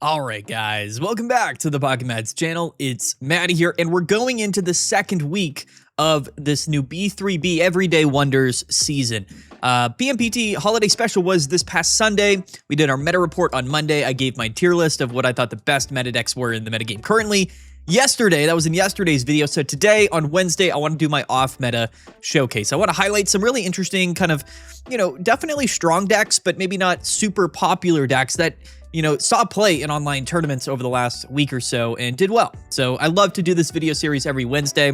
All right, guys, welcome back to the Pocket Mads channel. It's Maddie here, and we're going into the second week of this new B3B Everyday Wonders season. BMPT Holiday Special was this past Sunday. We did our meta report on Monday. I gave my tier list of what I thought the best meta decks were in the metagame currently. Yesterday, that was in yesterday's video. So today, on Wednesday, I want to do my off-meta showcase. I want to highlight some really interesting kind of, definitely strong decks, but maybe not super popular decks that saw play in online tournaments over the last week or so and did well. So I love to do this video series every Wednesday.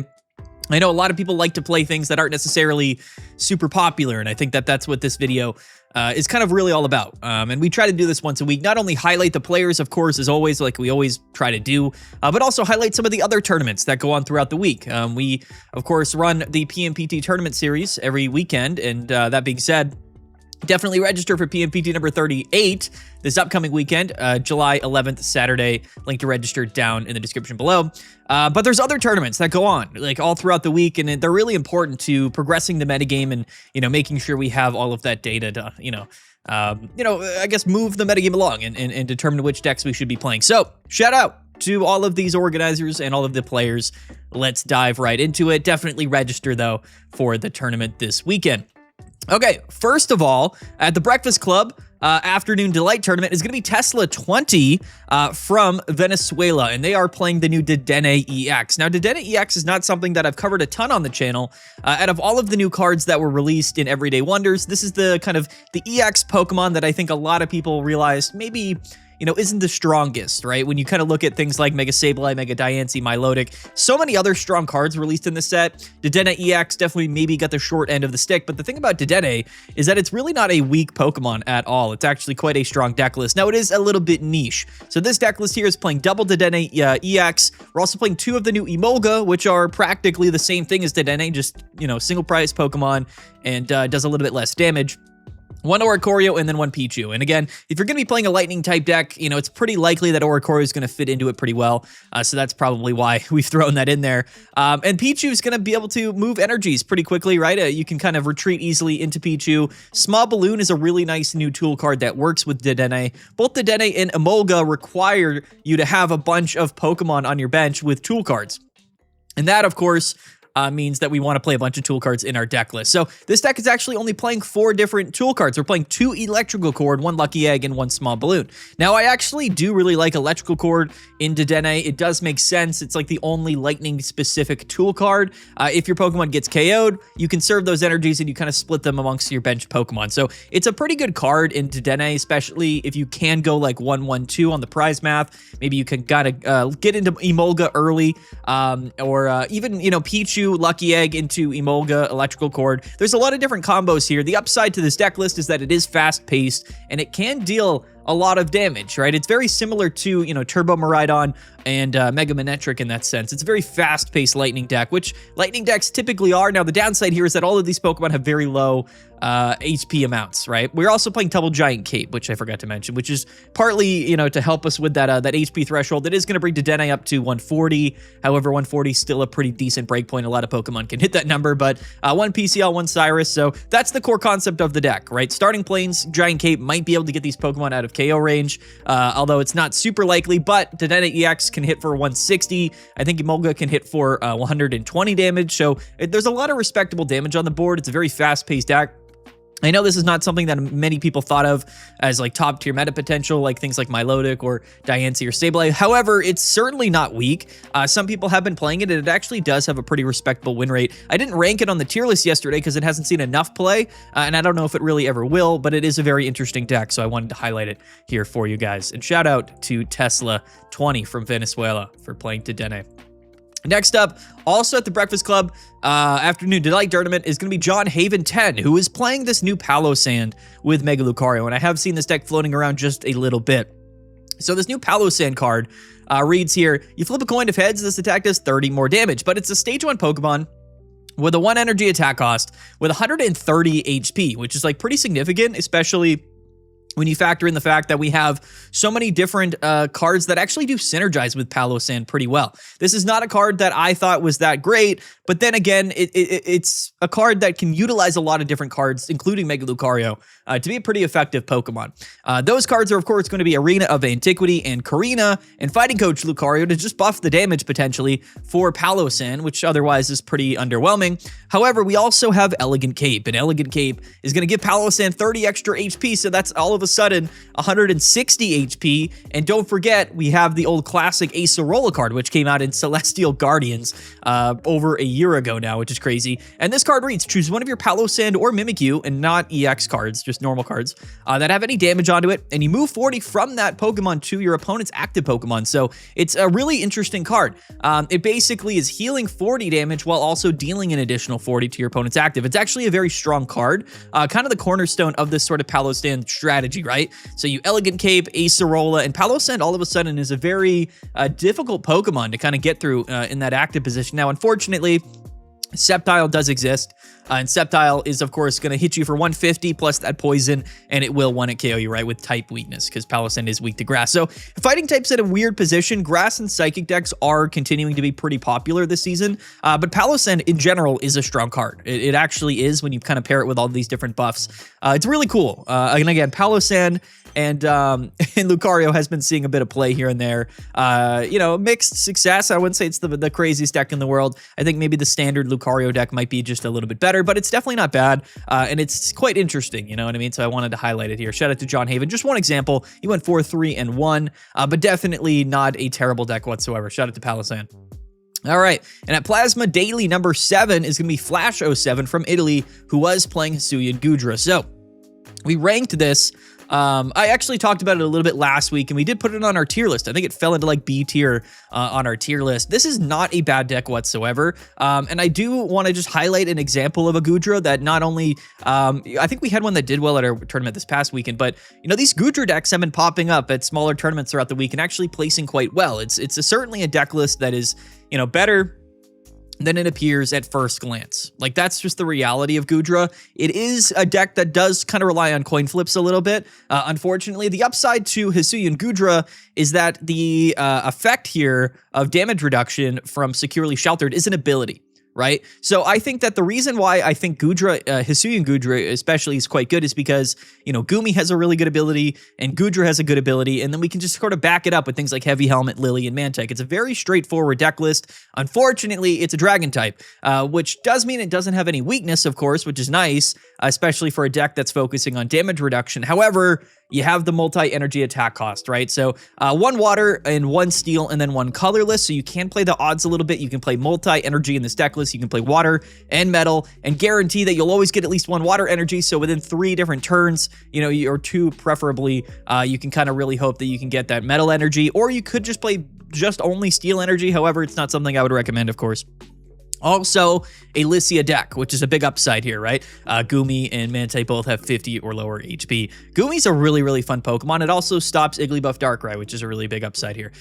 I know a lot of people like to play things that aren't necessarily super popular, and I think that that's what this video is kind of really all about. And we try to do this once a week, not only highlight the players, of course, as always, like we always try to do, but also highlight some of the other tournaments that go on throughout the week. We, of course, run the PMPT tournament series every weekend, and that being said, definitely register for PMPT number 38 this upcoming weekend, July 11th, Saturday. Link to register down in the description below. But there's other tournaments that go on, like all throughout the week, and they're really important to progressing the metagame and, making sure we have all of that data to, I guess move the metagame along and determine which decks we should be playing. So, shout out to all of these organizers and all of the players. Let's dive right into it. Definitely register, though, for the tournament this weekend. Okay, first of all, at the Breakfast Club Afternoon Delight Tournament is going to be Tesla 20 from Venezuela, and they are playing the new Dedenne EX. Now, Dedenne EX is not something that I've covered a ton on the channel. Out of all of the new cards that were released in Everyday Wonders, this is the kind of the EX Pokemon that I think a lot of people realized maybe isn't the strongest, right? When you kind of look at things like Mega Sableye, Mega Diancie, Milotic, so many other strong cards released in the set. Dedenne EX definitely maybe got the short end of the stick, but the thing about Dedenne is that it's really not a weak Pokemon at all. It's actually quite a strong deck list. Now, it is a little bit niche. So this deck list here is playing double Dedenne EX. We're also playing two of the new Emolga, which are practically the same thing as Dedenne, just, single price Pokemon, and does a little bit less damage. One Oricorio and then one Pichu. And again, if you're going to be playing a lightning type deck, it's pretty likely that Oricorio is going to fit into it pretty well. So that's probably why we've thrown that in there. And Pichu is going to be able to move energies pretty quickly, right? You can kind of retreat easily into Pichu. Small Balloon is a really nice new tool card that works with Dedenne. Both Dedenne and Emolga require you to have a bunch of Pokemon on your bench with tool cards. And that, of course, means that we want to play a bunch of tool cards in our deck list. So this deck is actually only playing 4 different tool cards. We're playing 2 Electrical Cord, 1 Lucky Egg, and 1 Small Balloon. Now, I actually do really like Electrical Cord in Dedenne. It does make sense. It's like the only lightning-specific tool card. If your Pokemon gets KO'd, you conserve those energies and you kind of split them amongst your bench Pokemon. So it's a pretty good card in Dedenne, especially if you can go like 1-1-2 on the prize math. Maybe you can gotta get into Emolga early, or even, Pichu, Lucky Egg into Emolga, Electrical Cord. There's a lot of different combos here. The upside to this deck list is that it is fast-paced, and it can deal a lot of damage, right? It's very similar to, Turbo Miraidon and Mega Manectric in that sense. It's a very fast-paced lightning deck, which lightning decks typically are. Now, the downside here is that all of these Pokemon have very low HP amounts, right? We're also playing Double Giant Cape, which I forgot to mention, which is partly, to help us with that HP threshold. That is going to bring Dedenne up to 140. However, 140 is still a pretty decent breakpoint. A lot of Pokemon can hit that number, but 1 PCL, 1 Cyrus. So that's the core concept of the deck, right? Starting planes, Giant Cape might be able to get these Pokemon out of KO range, although it's not super likely, but Dedenne EX can hit for 160. I think Emolga can hit for 120 damage, so there's a lot of respectable damage on the board. It's a very fast-paced deck. I know this is not something that many people thought of as like top tier meta potential, like things like Milotic or Diancie or Sableye. However, it's certainly not weak. Some people have been playing it, and it actually does have a pretty respectable win rate. I didn't rank it on the tier list yesterday because it hasn't seen enough play, and I don't know if it really ever will, but it is a very interesting deck, so I wanted to highlight it here for you guys. And shout out to Tesla 20 from Venezuela for playing Dedenne. Next up, also at the Breakfast Club Afternoon Delight Tournament is going to be John Haven 10, who is playing this new Pallosand with Mega Lucario, and I have seen this deck floating around just a little bit. So this new Pallosand card reads here, you flip a coin. If heads, this attack does 30 more damage, but it's a stage 1 Pokemon with a 1 energy attack cost with 130 HP, which is like pretty significant, especially when you factor in the fact that we have so many different cards that actually do synergize with Pallosand pretty well. This is not a card that I thought was that great, but then again, it's a card that can utilize a lot of different cards, including Mega Lucario, to be a pretty effective Pokemon. Those cards are, of course, going to be Arena of Antiquity and Karina and Fighting Coach Lucario to just buff the damage potentially for Pallosand, which otherwise is pretty underwhelming. However, we also have Elegant Cape, and Elegant Cape is going to give Pallosand 30 extra HP, so that's all of a sudden 160 HP. And don't forget, we have the old classic Acerola card, which came out in Celestial Guardians over a year ago now, which is crazy. And this card reads, choose one of your Pallosand or Mimikyu, and not EX cards, just normal cards, that have any damage onto it, and you move 40 from that Pokemon to your opponent's active Pokemon. So it's a really interesting card. It basically is healing 40 damage while also dealing an additional 40 to your opponent's active. It's actually a very strong card, kind of the cornerstone of this sort of Pallosand strategy, right? So you Elegant Cape, Acerola, and Pallosand all of a sudden is a very difficult Pokemon to kind of get through in that active position. Now, unfortunately, Sceptile does exist, and Sceptile is, of course, going to hit you for 150 plus that poison, and it will one-hit KO you, right, with type weakness, because Pallosand is weak to grass. So fighting types at a weird position. Grass and Psychic decks are continuing to be pretty popular this season, but Pallosand in general is a strong card. It actually is when you kind of pair it with all these different buffs. It's really cool. And again, Pallosand and Lucario has been seeing a bit of play here and there. You know, mixed success. I wouldn't say it's the craziest deck in the world. I think maybe the standard Lucario deck might be just a little bit better, but it's definitely not bad, and it's quite interesting, you know what I mean? So I wanted to highlight it here. Shout out to John Haven. Just one example. He went 4-3-1, but definitely not a terrible deck whatsoever. Shout out to Pallosand. All right, and at Plasma Daily number 7 is going to be Flash 07 from Italy, who was playing Hisuian Goodra. So we ranked this. I actually talked about it a little bit last week, and we did put it on our tier list. I think it fell into like B tier on our tier list. This is not a bad deck whatsoever, and I do want to just highlight an example of a Goodra that not only, I think we had one that did well at our tournament this past weekend, but you know, these Goodra decks have been popping up at smaller tournaments throughout the week and actually placing quite well. It's certainly a deck list that is, you know, better than it appears at first glance. Like, that's just the reality of Goodra. It is a deck that does kind of rely on coin flips a little bit. Unfortunately, the upside to Hisuian Goodra is that the effect here of damage reduction from Securely Sheltered is an ability, right? So I think that the reason why I think Goodra, Hisuian Goodra especially, is quite good is because, you know, Gumi has a really good ability and Goodra has a good ability, and then we can just sort of back it up with things like Heavy Helmet, Lily, and Mantike. It's a very straightforward deck list. Unfortunately, it's a dragon type, which does mean it doesn't have any weakness, of course, which is nice, especially for a deck that's focusing on damage reduction. However, you have the multi-energy attack cost, right? So 1 water and 1 steel and then 1 colorless. So you can play the odds a little bit. You can play multi-energy in this deck list. You can play water and metal and guarantee that you'll always get at least 1 water energy. So within 3 different turns, you know, or 2 preferably, you can kind of really hope that you can get that metal energy, or you could just play just only steel energy. However, it's not something I would recommend, of course. Also, a Lycia deck, which is a big upside here, right? Gumi and Mantike both have 50 or lower HP. Gumi's a really, really fun Pokemon. It also stops Igglybuff Darkrai, which is a really big upside here.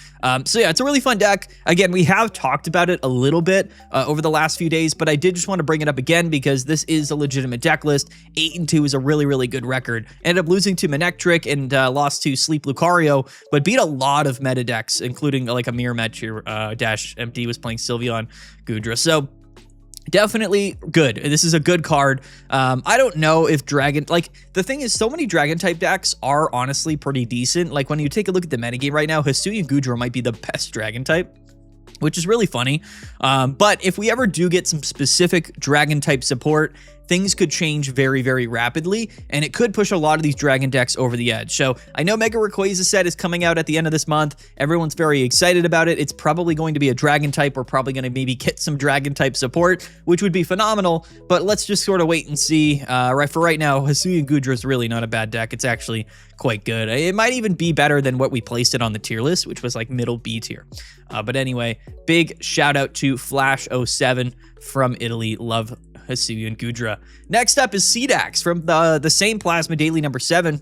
So yeah, it's a really fun deck. Again, we have talked about it a little bit over the last few days, but I did just want to bring it up again because this is a legitimate deck list. 8-2 is a really, really good record. Ended up losing to Manectric and lost to Sleep Lucario, but beat a lot of meta decks, including like a mirror match here. Dash MD was playing Sylveon Goodra. So definitely good. This is a good card. I don't know if Dragon, like, the thing is, so many Dragon type decks are honestly pretty decent. Like, when you take a look at the metagame right now, Hisuian Goodra might be the best Dragon type, which is really funny. But if we ever do get some specific Dragon type support, things could change very, very rapidly, and it could push a lot of these Dragon decks over the edge. So I know Mega Rayquaza set is coming out at the end of this month. Everyone's very excited about it. It's probably going to be a Dragon type. We're probably going to maybe get some Dragon type support, which would be phenomenal, but let's just sort of wait and see. For right now, Hisuian Goodra is really not a bad deck. It's actually quite good. It might even be better than what we placed it on the tier list, which was like middle B tier. But anyway, big shout out to Flash 07 from Italy. Love Hisuian Goodra. Next up is Seedax from the same Plasma Daily number 7.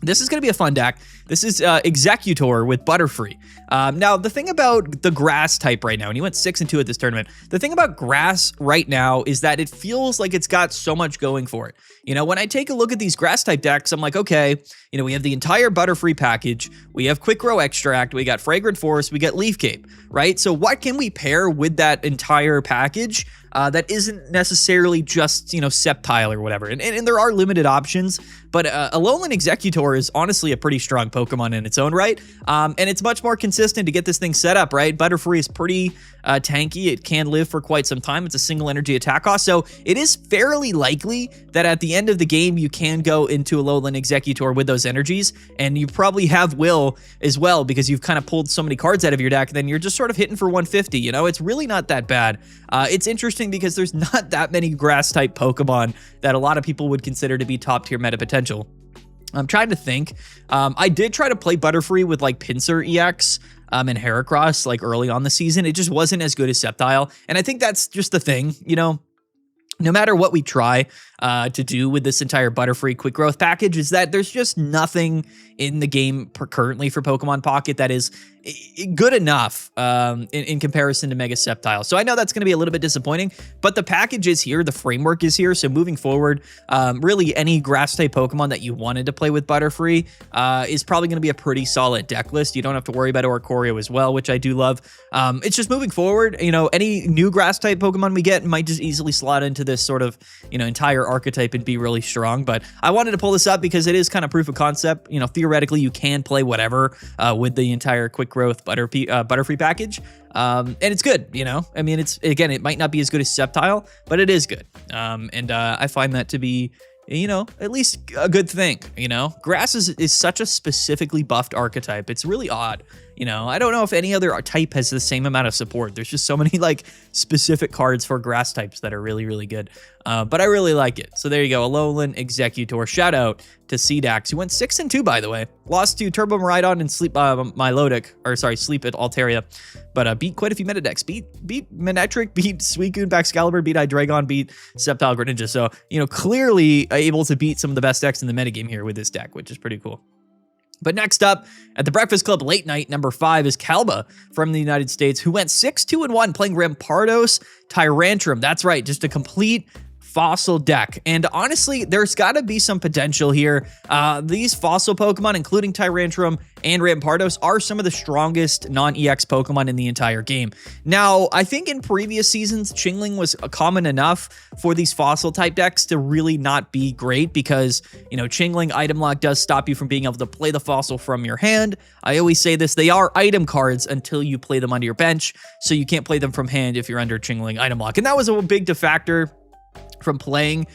This is going to be a fun deck. This is Exeggutor with Butterfree. Now, the thing about the grass type right now, and he went 6-2 at this tournament, the thing about grass right now is that it feels like it's got so much going for it. You know, when I take a look at these grass type decks, I'm like, okay, you know, we have the entire Butterfree package, we have Quick Grow Extract, we got Fragrant Forest, we got Leaf Cape, right? So what can we pair with that entire package that isn't necessarily just, you know, Sceptile or whatever? And there are limited options, but Alolan Exeggutor is honestly a pretty strong Pokemon in its own right, and it's much more consistent to get this thing set up, right? Butterfree is pretty tanky. It can live for quite some time. It's a single energy attack cost, so it is fairly likely that at the end of the game, you can go into Alolan Exeggutor with those energies, and you probably have Will as well, because you've kind of pulled so many cards out of your deck, then you're just sort of hitting for 150, you know? It's really not that bad. It's interesting because there's not that many grass-type Pokemon that a lot of people would consider to be top-tier meta potential. I'm trying to think. I did try to play Butterfree with like Pinsir EX and Heracross like early on the season. It just wasn't as good as Sceptile, and I think that's just the thing, you know? No matter what we try to do with this entire Butterfree quick growth package, is that there's just nothing in the game currently for Pokemon Pocket that is good enough in comparison to Mega Sceptile. So I know that's going to be a little bit disappointing, but the package is here, the framework is here. So moving forward, really any grass type Pokemon that you wanted to play with Butterfree is probably going to be a pretty solid deck list. You don't have to worry about Oricorio as well, which I do love. It's just moving forward, you know, any new grass type Pokemon we get might just easily slot into this sort of, you know, entire archetype and be really strong. But I wanted to pull this up because it is kind of proof of concept. You know, theoretically, you can play whatever with the entire quick growth Butterfree package. And it's good, you know? I mean, again, it might not be as good as Sceptile, but it is good. And I find that to be, you know, at least a good thing, you know? Grass is such a specifically buffed archetype. It's really odd. You know, I don't know if any other type has the same amount of support. There's just so many like specific cards for grass types that are really, really good. But I really like it. So there you go. Alolan Exeggutor. Shout out to Cdax, who went 6-2, by the way. Lost to Turbo Maridon and Sleep Milotic, or sorry, Sleep at Altaria. But beat quite a few meta decks. Beat Manectric, beat Suicune, Baxcalibur, beat Hydreigon, beat Sceptile Greninja. So, you know, clearly able to beat some of the best decks in the metagame here with this deck, which is pretty cool. But next up at the Breakfast Club late night, number 5 is Kalba from the United States, who went 6-2-1 playing Rampardos Tyrantrum. That's right, just a complete fossil deck. And honestly, there's got to be some potential here. These fossil Pokemon, including Tyrantrum and Rampardos, are some of the strongest non-EX Pokemon in the entire game. Now, I think in previous seasons, Chingling was common enough for these fossil type decks to really not be great because, you know, Chingling item lock does stop you from being able to play the fossil from your hand. I always say this, they are item cards until you play them under your bench, so you can't play them from hand if you're under Chingling item lock. And that was a big defactor from playing,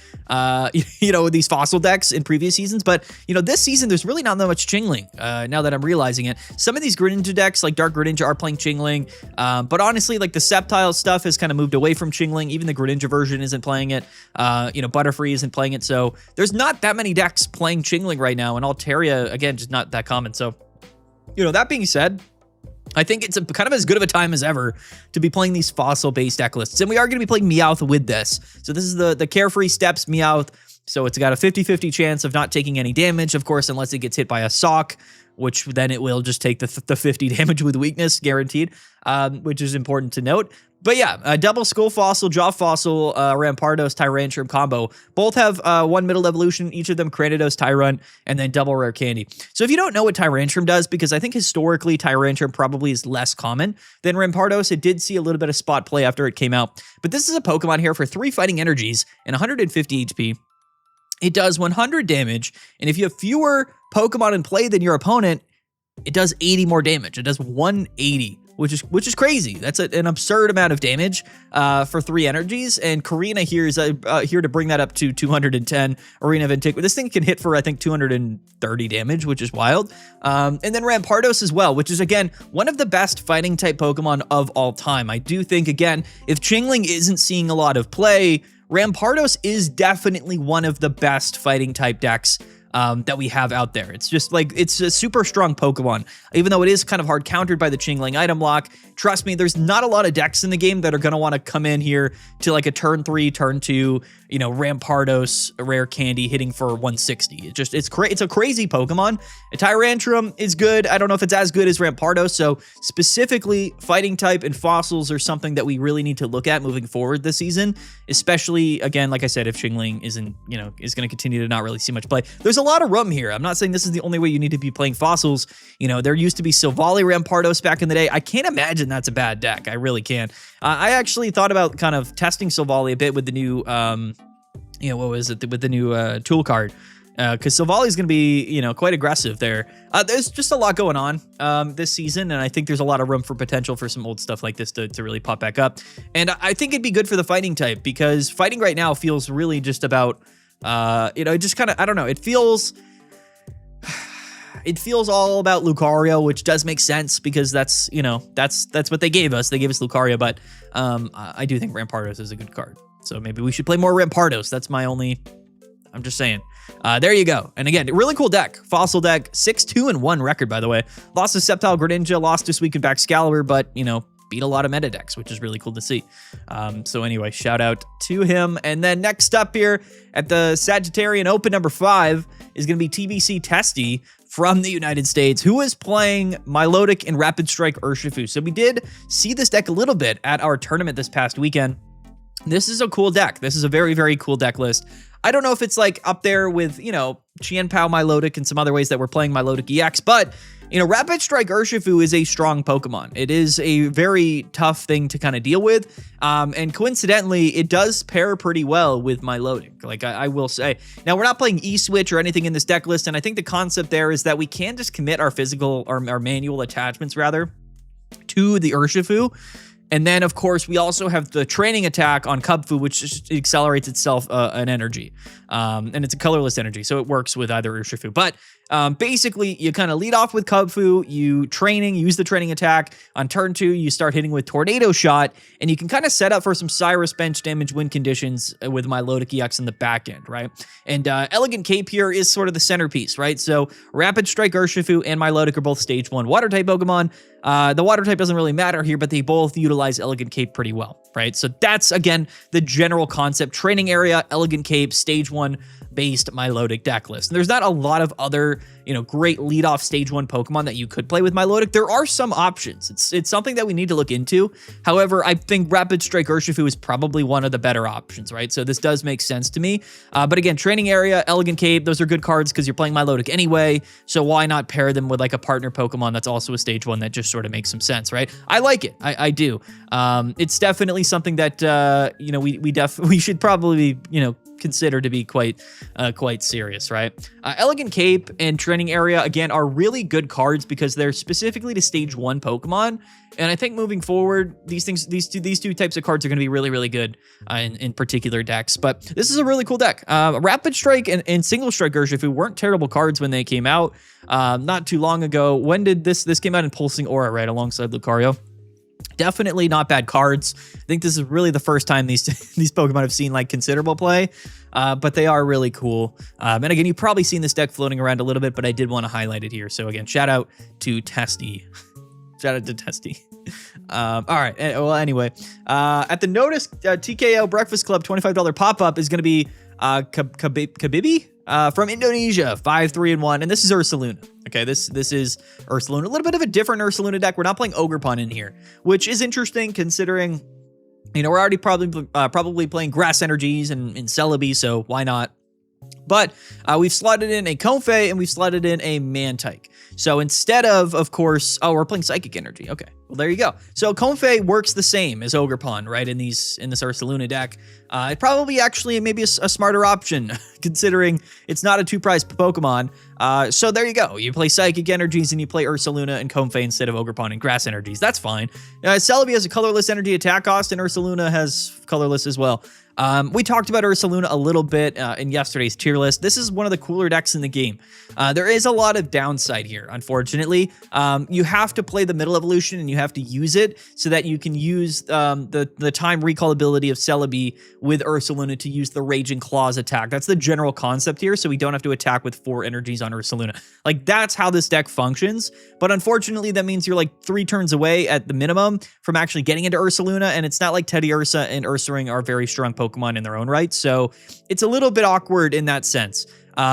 you know, these fossil decks in previous seasons. But, you know, this season, there's really not that much Chingling, now that I'm realizing it. Some of these Greninja decks, like Dark Greninja, are playing Chingling. But honestly, like the Sceptile stuff has kind of moved away from Chingling. Even the Greninja version isn't playing it. You know, Butterfree isn't playing it. So there's not that many decks playing Chingling right now. And Altaria, again, just not that common. So, you know, that being said, I think it's kind of as good of a time as ever to be playing these fossil-based deck lists. And we are going to be playing Meowth with this. So this is the Carefree Steps Meowth. So it's got a 50-50 chance of not taking any damage, of course, unless it gets hit by a sock, which then it will just take the 50 damage with weakness, guaranteed, which is important to note. But yeah, a double Skull Fossil, Jaw Fossil, Rampardos, Tyrantrum combo. Both have one middle evolution, each of them Cranidos, Tyrant, and then double rare candy. So if you don't know what Tyrantrum does, because I think historically Tyrantrum probably is less common than Rampardos, it did see a little bit of spot play after it came out. But this is a Pokemon here for 3 fighting energies and 150 HP. It does 100 damage, and if you have fewer Pokemon in play than your opponent, it does 80 more damage. It does 180. Which is crazy. That's an absurd amount of damage for 3 energies. And Karina here is here to bring that up to 210. Arena of Antiquity. This thing can hit for, I think, 230 damage, which is wild. And then Rampardos as well, which is, again, one of the best fighting type Pokemon of all time. I do think, again, if Chingling isn't seeing a lot of play, Rampardos is definitely one of the best fighting type decks that we have out there. It's just like, it's a super strong Pokemon, even though it is kind of hard countered by the Chingling item lock. Trust me, there's not a lot of decks in the game that are going to want to come in here to like a turn 3, turn 2, you know, Rampardos, a rare candy hitting for 160. It's a crazy Pokemon. A Tyrantrum is good. I don't know if it's as good as Rampardos. So specifically, fighting type and fossils are something that we really need to look at moving forward this season, especially, again, like I said, if Chingling isn't, you know, is going to continue to not really see much play. There's a lot of room here. I'm not saying this is the only way you need to be playing fossils. You know, there used to be Silvally Rampardos back in the day. I can't imagine that's a bad deck. I really can't. I actually thought about kind of testing Silvally a bit with the new, you know, what was it, with the new tool card. Because Silvally is going to be, you know, quite aggressive there. There's just a lot going on this season, and I think there's a lot of room for potential for some old stuff like this to really pop back up. And I think it'd be good for the fighting type, because fighting right now feels really just about, you know, it just kind of, I don't know, it feels all about Lucario, which does make sense because that's, you know, that's what they gave us. They gave us Lucario, but I do think Rampardos is a good card. So maybe we should play more Rampardos. That's my only, I'm just saying. There you go. And again, really cool deck. Fossil deck, 6-2-1 record, by the way. Lost to Sceptile Greninja, lost this week in Baxcalibur, but, you know, beat a lot of meta decks, which is really cool to see. So anyway, shout out to him. And then next up here at the Sagittarian Open number 5 is going to be TBC Testy from the United States, who is playing Milotic and Rapid Strike Urshifu. So we did see this deck a little bit at our tournament this past weekend. This is a cool deck. This is a very, very cool deck list. I don't know if it's like up there with, you know, Qianpao Milotic and some other ways that we're playing Milotic EX, but, you know, Rapid Strike Urshifu is a strong Pokemon. It is a very tough thing to kind of deal with. And coincidentally, it does pair pretty well with Milotic, like I will say. Now, we're not playing E-Switch or anything in this deck list, and I think the concept there is that we can just commit our physical, or our manual attachments, rather, to the Urshifu. And then, of course, we also have the training attack on Cubfu, which just accelerates itself an energy. And it's a colorless energy, so it works with either Urshifu. But basically, you kind of lead off with Cubfu, you use the training attack. On turn 2, you start hitting with Tornado Shot, and you can kind of set up for some Cyrus bench damage win conditions with Milotic EX in the back end, right? And Elegant Cape here is sort of the centerpiece, right? So Rapid Strike Urshifu and Milotic are both Stage 1 Water-type Pokemon. The water type doesn't really matter here, but they both utilize Elegant Cape pretty well, right? So that's, again, the general concept. Training area, Elegant Cape, Stage 1 based Milotic deck list. And there's not a lot of other, you know, great lead-off Stage 1 Pokemon that you could play with Milotic. There are some options. It's something that we need to look into. However, I think Rapid Strike Urshifu is probably one of the better options, right? So this does make sense to me. But again, Training Area, Elegant Cape, those are good cards because you're playing Milotic anyway. So why not pair them with like a partner Pokemon that's also a Stage 1 that just sort of makes some sense, right? I like it. I do. It's definitely something that, you know, we should probably, you know, consider to be quite serious, right? Elegant Cape and Training Area, again, are really good cards because they're specifically to Stage 1 Pokemon. And I think moving forward, these two types of cards are going to be really, really good in particular decks. But this is a really cool deck. Rapid Strike and Single Strike Urshifu weren't terrible cards when they came out not too long ago. When did this came out in Pulsing Aura, right, alongside Lucario? Definitely not bad cards. I think this is really the first time these Pokemon have seen like considerable play, but they are really cool. And again, you've probably seen this deck floating around a little bit, but I did want to highlight it here. So again, shout out to Testy. Shout out to Testy. All right. Well, anyway, at the Notice TKO Breakfast Club $25 pop-up is going to be Kabibi from Indonesia, 5-3-1, and this is Ursaluna. Okay, this is Ursaluna. A little bit of a different Ursaluna deck. We're not playing Ogerpon in here, which is interesting considering, you know, we're already probably playing Grass Energies and Celebi, so why not? But we've slotted in a Comfey and we've slotted in a Mantike. So instead of course, oh, we're playing Psychic Energy. Okay, well, there you go. So Comfey works the same as Ogerpon, right, in this Ursaluna deck. It probably actually maybe a smarter option, considering it's not a 2-prize Pokemon. So there you go. You play Psychic Energies and you play Ursaluna and Comfey instead of Ogerpon and Grass Energies. That's fine. Celebi has a colorless energy attack cost, and Ursaluna has colorless as well. We talked about Ursaluna a little bit in yesterday's tier list. This is one of the cooler decks in the game. There is a lot of downside here, unfortunately. You have to play the middle evolution and you you have to use it so that you can use the time recall ability of Celebi with Ursaluna to use the Raging Claws attack. That's the general concept here, so we don't have to attack with 4 energies on Ursaluna. Like, that's how this deck functions, but unfortunately, that means you're like 3 turns away at the minimum from actually getting into Ursaluna, and it's not like Teddy Ursa and Ursaring are very strong Pokemon in their own right, so it's a little bit awkward in that sense.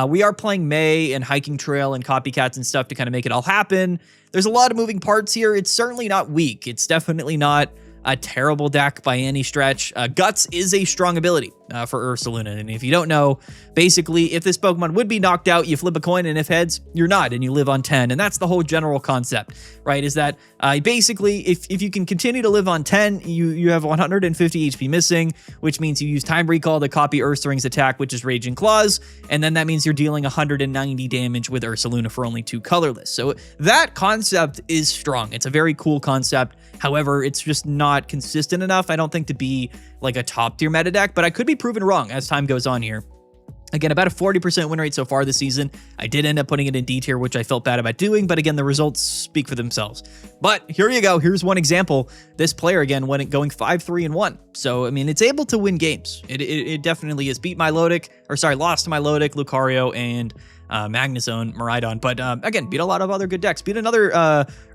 We are playing May and Hiking Trail and Copycats and stuff to kind of make it all happen. There's a lot of moving parts here. It's certainly not weak. It's definitely not a terrible deck by any stretch. Guts is a strong ability for Ursaluna, and if you don't know, basically, if this Pokemon would be knocked out, you flip a coin, and if heads, you're not, and you live on 10, and that's the whole general concept, right? Is that basically, if you can continue to live on 10, you have 150 HP missing, which means you use Time Recall to copy Ursaring's attack, which is Raging Claws, and then that means you're dealing 190 damage with Ursaluna for only 2 colorless. So that concept is strong. It's a very cool concept. However, it's just not consistent enough, I don't think, to be like a top tier meta deck, but I could be proven wrong as time goes on here. Again, about a 40% win rate so far this season. I did end up putting it in D tier, which I felt bad about doing, but again, the results speak for themselves. But here you go. Here's one example. This player, again, went going 5-3-1. So, I mean, it's able to win games. It definitely is. Lost to Milotic, Lucario, and Magnezone, Miraidon, but again, beat a lot of other good decks. Beat another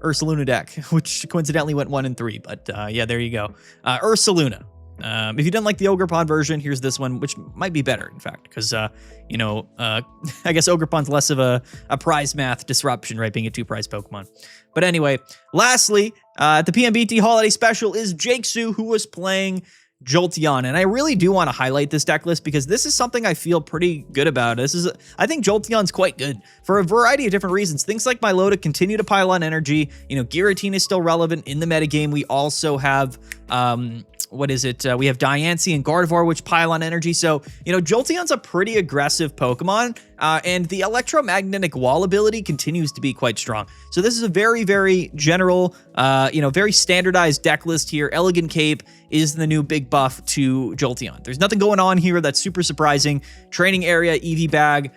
Ursaluna deck, which coincidentally went 1-3, but yeah, there you go. Ursaluna. If you didn't like the Ogerpon version, here's this one, which might be better, in fact, because, I guess Ogerpon's less of a prize math disruption, right, being a 2-prize Pokemon. But anyway, lastly, at the PMBT Holiday Special is Jake-Su, who was playing Jolteon, and I really do want to highlight this deck list because this is something I feel pretty good about. I think Jolteon's quite good for a variety of different reasons. Things like Milotic continue to pile on energy. Giratina is still relevant in the metagame. We also have, we have Diancie and Gardevoir, which pile on energy. So, Jolteon's a pretty aggressive Pokemon, and the electromagnetic wall ability continues to be quite strong. So this is a very, very general, very standardized deck list here. Elegant Cape is the new big buff to Jolteon. There's nothing going on here that's super surprising. Training Area, EV Bag,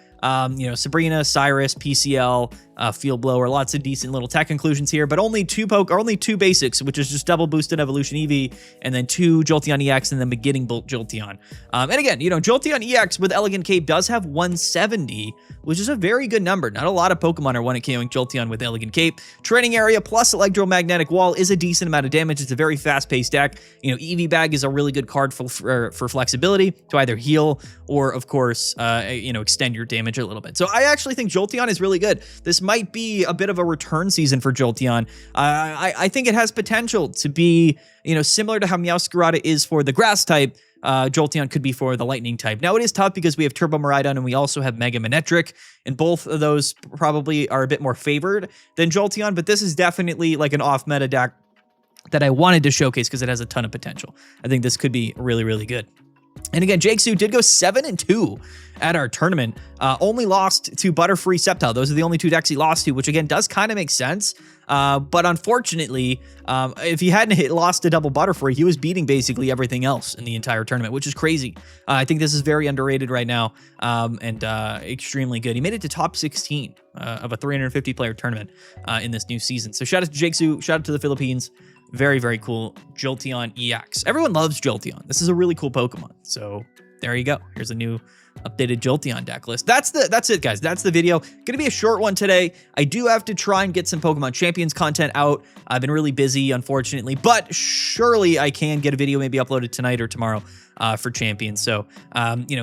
Sabrina, Cyrus, PCL, Field Blower, lots of decent little tech inclusions here, but only two basics, which is just double boosted evolution EV, and then 2 Jolteon EX, and then beginning Bolt Jolteon. And again, Jolteon EX with Elegant Cape does have 170, which is a very good number. Not a lot of Pokemon are 1-KOing Jolteon with Elegant Cape. Training Area plus Electromagnetic Wall is a decent amount of damage. It's a very fast-paced deck. EV Bag is a really good card for flexibility to either heal or, of course, extend your damage a little bit. So I actually think Jolteon is really good. This might be a bit of a return season for Jolteon. I think it has potential to be, similar to how Meowscarada is for the grass type. Jolteon could be for the lightning type. Now, it is tough because we have Turbo Miraidon and we also have Mega Manectric, and both of those probably are a bit more favored than Jolteon, but this is definitely like an off-meta deck that I wanted to showcase because it has a ton of potential. I think this could be really, really good. And again, Jake-Su did go 7-2 at our tournament. Only lost to Butterfree, Sceptile. Those are the only 2 decks he lost to, which again does kind of make sense. But unfortunately, if he hadn't lost to double Butterfree, he was beating basically everything else in the entire tournament, which is crazy. I think this is very underrated right now, and extremely good. He made it to top 16 of a 350-player tournament in this new season. So shout out to Jake-Su, shout out to the Philippines. Very, very cool. Jolteon EX. Everyone loves Jolteon. This is a really cool Pokemon. So there you go. Here's a new updated Jolteon deck list. That's it, guys. That's the video. Gonna be a short one today. I do have to try and get some Pokemon Champions content out. I've been really busy, unfortunately, but surely I can get a video maybe uploaded tonight or tomorrow for Champions. So,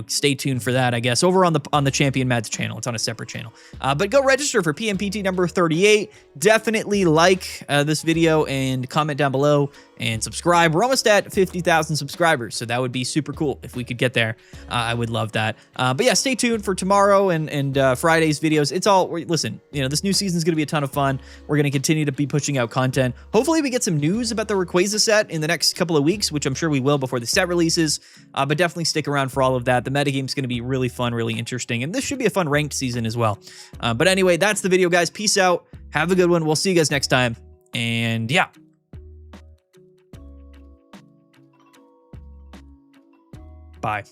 stay tuned for that, I guess, over on the Champion Mads channel. It's on a separate channel. But go register for PMPT number 38. Definitely like this video and comment down below and subscribe. We're almost at 50,000 subscribers, so that would be super cool if we could get there. I would love that. But yeah, stay tuned for tomorrow and Friday's videos. Listen, this new season is going to be a ton of fun. We're going to continue to be pushing out content. Hopefully we get some news about the Rayquaza set in the next couple of weeks, which I'm sure we will before the set releases. But definitely stick around for all of that. The metagame's going to be really fun, really interesting, and this should be a fun ranked season as well. But anyway, that's the video, guys. Peace out. Have a good one. We'll see you guys next time. And yeah. Bye.